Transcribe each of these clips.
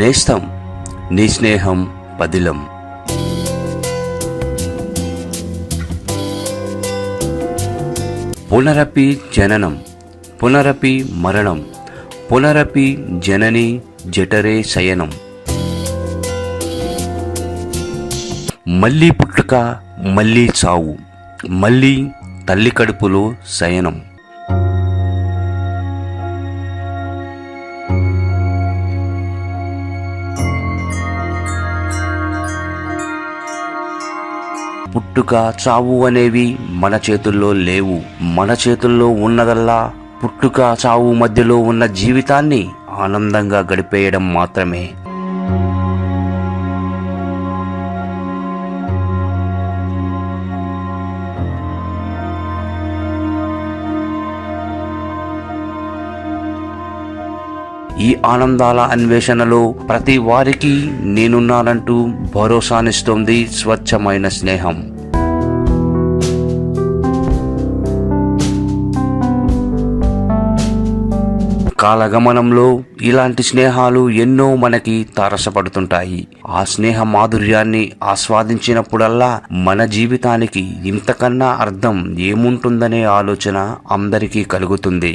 నేస్తం నీ స్నేహం పదిలం. పునరపి జననం పునరపి మరణం పునరపి జనని జఠరే శయనం. మళ్ళీ పుట్టుక మళ్ళీ చావు మళ్ళీ తల్లి కడుపులో శయనం. పుట్టుక చావు అనేవి మన చేతుల్లో లేవు. మన చేతుల్లో ఉన్నదల్లా పుట్టుక చావు మధ్యలో ఉన్న జీవితాన్ని ఆనందంగా గడిపేయడం మాత్రమే. ఈ ఆనందాల అన్వేషణలో ప్రతి వారికి నేనున్నానంటూ భరోసానిస్తోంది స్వచ్ఛమైన స్నేహం. కాలగమనంలో ఇలాంటి స్నేహాలు ఎన్నో మనకి తారసపడుతుంటాయి. ఆ స్నేహ మాధుర్యాన్ని ఆస్వాదించినప్పుడల్లా మన జీవితానికి ఇంతకన్నా అర్థం ఏముంటుందనే ఆలోచన అందరికీ కలుగుతుంది.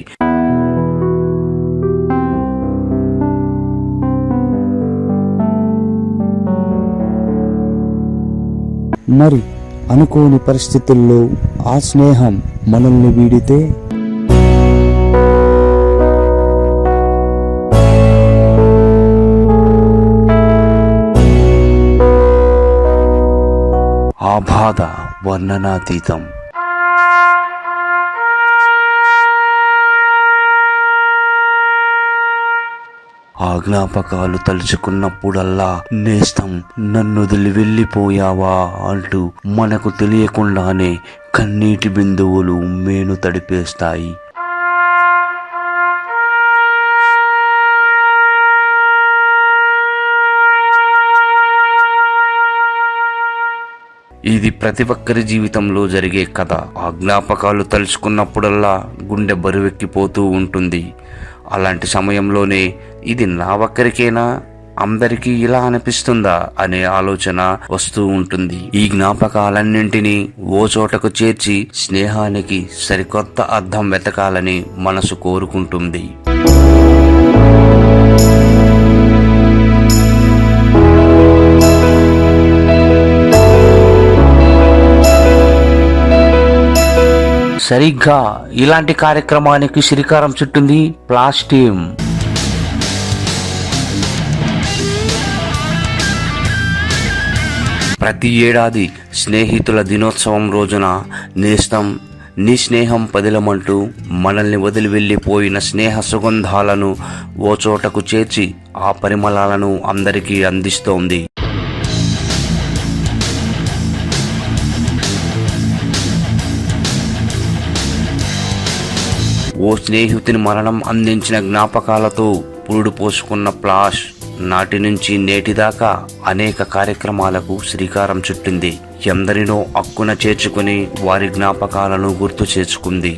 మరి అనుకోని పరిస్థితుల్లో ఆ స్నేహం మనల్ని వీడితే ఆ బాధ వర్ణనాతీతం. ఆ జ్ఞాపకాలు తలుచుకున్నప్పుడల్లా నేస్తం నన్నొదిలి వెళ్ళిపోయావా అంటూ మనకు తెలియకుండానే కన్నీటి బిందువులు మేను తడిపేస్తాయి. ఇది ప్రతి ఒక్కరి జీవితంలో జరిగే కథ. ఆ జ్ఞాపకాలు తలుచుకున్నప్పుడల్లా గుండె బరువెక్కిపోతూ ఉంటుంది. అలాంటి సమయంలోనే ఇది నా ఒక్కరికేనా, అందరికీ ఇలా అనిపిస్తుందా అనే ఆలోచన వస్తూ ఉంటుంది. ఈ జ్ఞాపకాలన్నింటినీ ఓ చోటకు చేర్చి స్నేహానికి సరికొత్త అర్థం వెతకాలని మనసు కోరుకుంటుంది. సరిగ్గా ఇలాంటి కార్యక్రమానికి శ్రీకారం చుట్టింది ప్లాస్ టీమ్. ప్రతి ఏడాది స్నేహితుల దినోత్సవం రోజున నేస్తం నీ స్నేహం పదిలమంటూ మనల్ని వదిలి వెళ్ళిపోయిన స్నేహ సుగంధాలను ఓ చోటకు చేర్చి ఆ పరిమళాలను అందరికీ అందిస్తోంది. ఓ స్నేహితుని మరణం అందించిన జ్ఞాపకాలతో పురుడు పోసుకున్న ప్లాస్ నాటి నుంచి నేటి దాకా అనేక కార్యక్రమాలకు శ్రీకారం చుట్టింది. ఎందరినో అక్కున చేర్చుకుని వారి జ్ఞాపకాలను గుర్తు చేసుకుంది.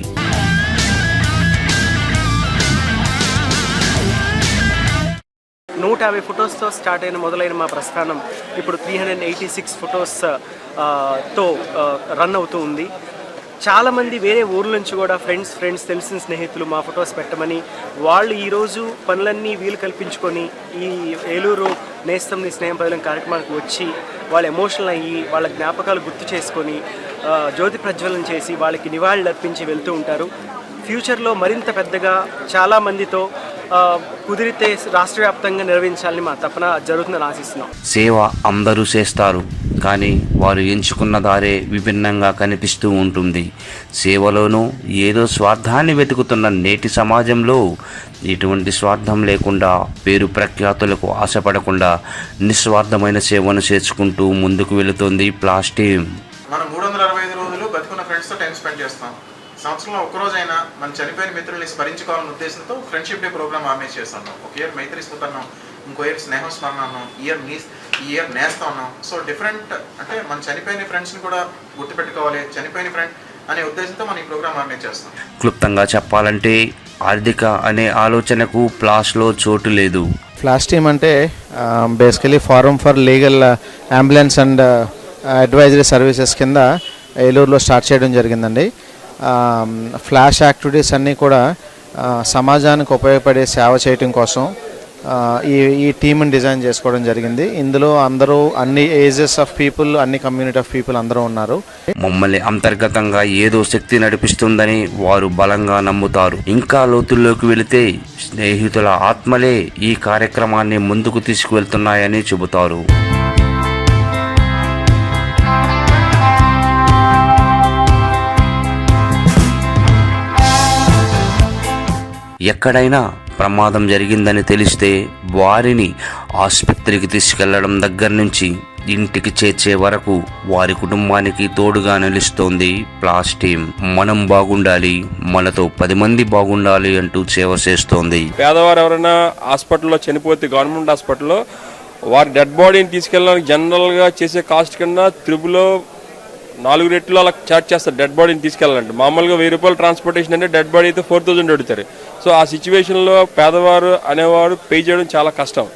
నూట 150 ఫొటోస్తో స్టార్ట్ అయిన మొదలైన మా ప్రస్థానం ఇప్పుడు 386 ఫొటోస్ తో రన్ అవుతూ ఉంది. చాలామంది వేరే ఊర్ల నుంచి కూడా ఫ్రెండ్స్ తెలిసిన స్నేహితులు మా ఫొటోస్ పెట్టమని వాళ్ళు ఈరోజు పనులన్నీ వీలు కల్పించుకొని ఈ ఏలూరు నేస్తం నీ స్నేహం పదిలం కార్యక్రమానికి వచ్చి వాళ్ళు ఎమోషనల్ అయ్యి వాళ్ళ జ్ఞాపకాలు గుర్తు చేసుకొని జ్యోతి ప్రజ్వలన చేసి వాళ్ళకి నివాళులు అర్పించి వెళ్తూ ఉంటారు. ఫ్యూచర్లో మరింత పెద్దగా చాలామందితో కుదిరితే రాష్ట్ర వ్యాప్తంగా నిర్వహించాలని మా తపన జరుగుతుందని ఆశిస్తున్నాం. సేవ అందరూ చేస్తారు, కానీ వారు ఎంచుకున్న దారే విభిన్నంగా కనిపిస్తూ ఉంటుంది. సేవలోనూ ఏదో స్వార్థాన్ని వెతుకుతున్న నేటి సమాజంలో ఎటువంటి స్వార్థం లేకుండా, పేరు ప్రఖ్యాతులకు ఆశపడకుండా నిస్వార్థమైన సేవను చేసుకుంటూ ముందుకు వెళుతోంది ప్లాస్ టీమ్. మనం 365 రోజులు బతుకున్న ఫ్రెండ్స్తో టైం స్పెండ్ చేస్తాం. సంవత్సరంలో ఒక్కరోజైనా మన చనిపోయిన మిత్రుల్ని స్మరించుకోవాలనే ఉద్దేశంతో ఫ్రెండ్షిప్ డే ప్రోగ్రామ్ ఆర్గనైజ్ చేస్తున్నాం. ఒక ఇయర్ మైత్రి స్మృతన్నాం, ఇంకో ఇయర్ స్నేహం స్మరణ అన్నాం, ఈ ఇయర్ నేస్తా ఉన్నాం. సో డిఫరెంట్ అంటే మన చనిపోయిన ఫ్రెండ్స్ని కూడా గుర్తుపెట్టుకోవాలి, చనిపోయిన ఫ్రెండ్ అనే ఉద్దేశంతో మనం ఈ ప్రోగ్రామ్ ఆర్గనైజ్ చేస్తాం. క్లుప్తంగా చెప్పాలంటే ఆర్థిక అనే ఆలోచనకు ప్లాస్లో చోటు లేదు. ఫ్లాష్ టీమ్ అంటే basically form for legal ambulance and advisory services కింద ఏలూరులో స్టార్ట్ చేయడం జరిగిందండి. ఫ్లాష్ యాక్టివిటీస్ అన్నీ కూడా సమాజానికి ఉపయోగపడే సేవ చేయటం కోసం ఈ టీమ్ని డిజైన్ చేసుకోవడం జరిగింది. ఇందులో అందరూ అన్ని ఏజెస్ ఆఫ్ పీపుల్, అన్ని కమ్యూనిటీ ఆఫ్ పీపుల్ అందరూ ఉన్నారు. మమ్మల్ని అంతర్గతంగా ఏదో శక్తి నడిపిస్తుందని వారు బలంగా నమ్ముతారు. ఇంకా లోతుల్లోకి వెళితే స్నేహితుల ఆత్మలే ఈ కార్యక్రమాన్ని ముందుకు తీసుకువెళ్తున్నాయని చెబుతారు. ఎక్కడైనా ప్రమాదం జరిగిందని తెలిస్తే వారిని ఆసుపత్రికి తీసుకెళ్లడం దగ్గర నుంచి ఇంటికి చేర్చే వరకు వారి కుటుంబానికి తోడుగా నిలుస్తోంది ఫ్లాష్ టీమ్. మనం బాగుండాలి, మనతో 10 మంది బాగుండాలి అంటూ సేవ చేస్తోంది. పేదవారు ఎవరైనా హాస్పిటల్లో చనిపోతే గవర్నమెంట్ హాస్పిటల్లో వారి డెడ్ బాడీని తీసుకెళ్ళడానికి జనరల్గా చేసే కాస్ట్ కన్నా త్రిబులో 4 రెట్లు అలా చార్జ్ చేస్తారు డెడ్ బాడీని తీసుకెళ్ళాలంటే. మామూలుగా 1000 రూపాయలు ట్రాన్స్పోర్టేషన్ అంటే డెడ్ బాడీ అయితే 4000 అడుగుతారు. సో ఆ సిచ్యువేషన్లో పేదవారు అనేవారు పే చేయడం చాలా కష్టం.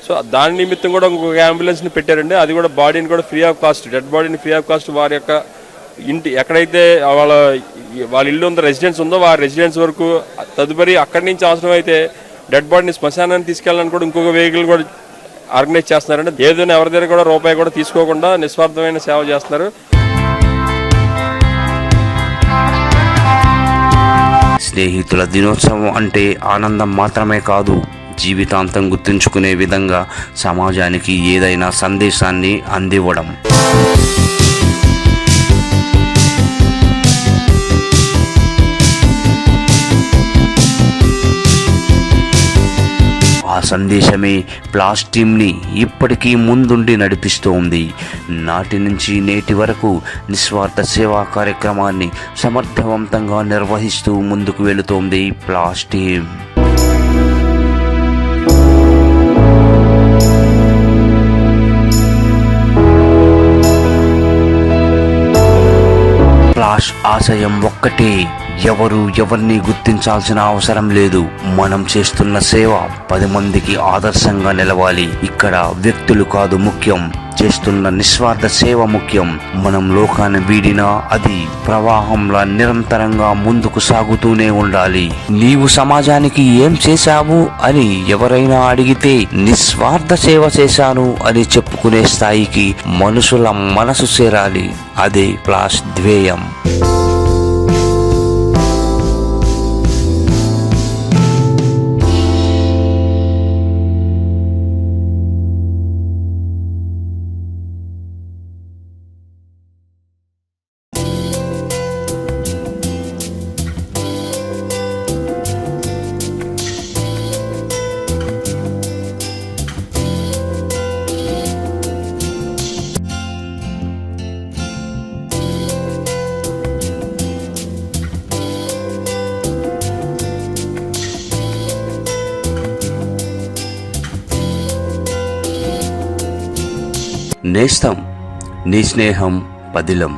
సో దాని నిమిత్తం కూడా ఇంకొక అంబులెన్స్ని పెట్టారండి. అది కూడా బాడీని కూడా ఫ్రీ ఆఫ్ కాస్ట్, డెడ్ బాడీని ఫ్రీ ఆఫ్ కాస్ట్ వారి యొక్క ఇంటి ఎక్కడైతే వాళ్ళ ఇల్లు ఉందో, రెసిడెన్స్ ఉందో వారి రెసిడెన్స్ వరకు, తదుపరి అక్కడి నుంచి అవసరం అయితే డెడ్ బాడీని శ్మశానాన్ని తీసుకెళ్ళాలని కూడా ఇంకొక వెహికల్ కూడా ఆర్గనైజ్ చేస్తున్నారండి. ఏదైనా ఎవరి దగ్గర కూడా రూపాయి కూడా తీసుకోకుండా నిస్వార్థమైన సేవ చేస్తున్నారు. స్నేహితుల దినోత్సవం అంటే ఆనందం మాత్రమే కాదు, జీవితాంతం గుర్తుంచుకునే విధంగా సమాజానికి ఏదైనా సందేశాన్ని అందివ్వడం. ఆ సందేశమే ఫ్లాష్ టీమ్ని ఇప్పటికీ ముందుండి నడిపిస్తోంది. నాటి నుంచి నేటి వరకు నిస్వార్థ సేవా కార్యక్రమాన్ని సమర్థవంతంగా నిర్వహిస్తూ ముందుకు వెళుతోంది ఫ్లాష్ టీమ్. ఫ్లాష్ ఆశయం ఒక్కటే, ఎవరు ఎవరిని గుర్తించాల్సిన అవసరం లేదు. మనం చేస్తున్న సేవ 10 మందికి ఆదర్శంగా నిలవాలి. ఇక్కడ వ్యక్తులు కాదు ముఖ్యం, చేస్తున్న నిస్వార్థ సేవ ముఖ్యం. మనం లోకాన్ని వీడినా అది ప్రవాహంలా నిరంతరంగా ముందుకు సాగుతూనే ఉండాలి. నీవు సమాజానికి ఏం చేశావు అని ఎవరైనా అడిగితే నిస్వార్థ సేవ చేశాను అని చెప్పుకునే స్థాయికి మనుషుల మనసు చేరాలి. అదే ఫ్లాష్ ధ్యేయం. నేస్తం, నీ స్నేహం పదిలం.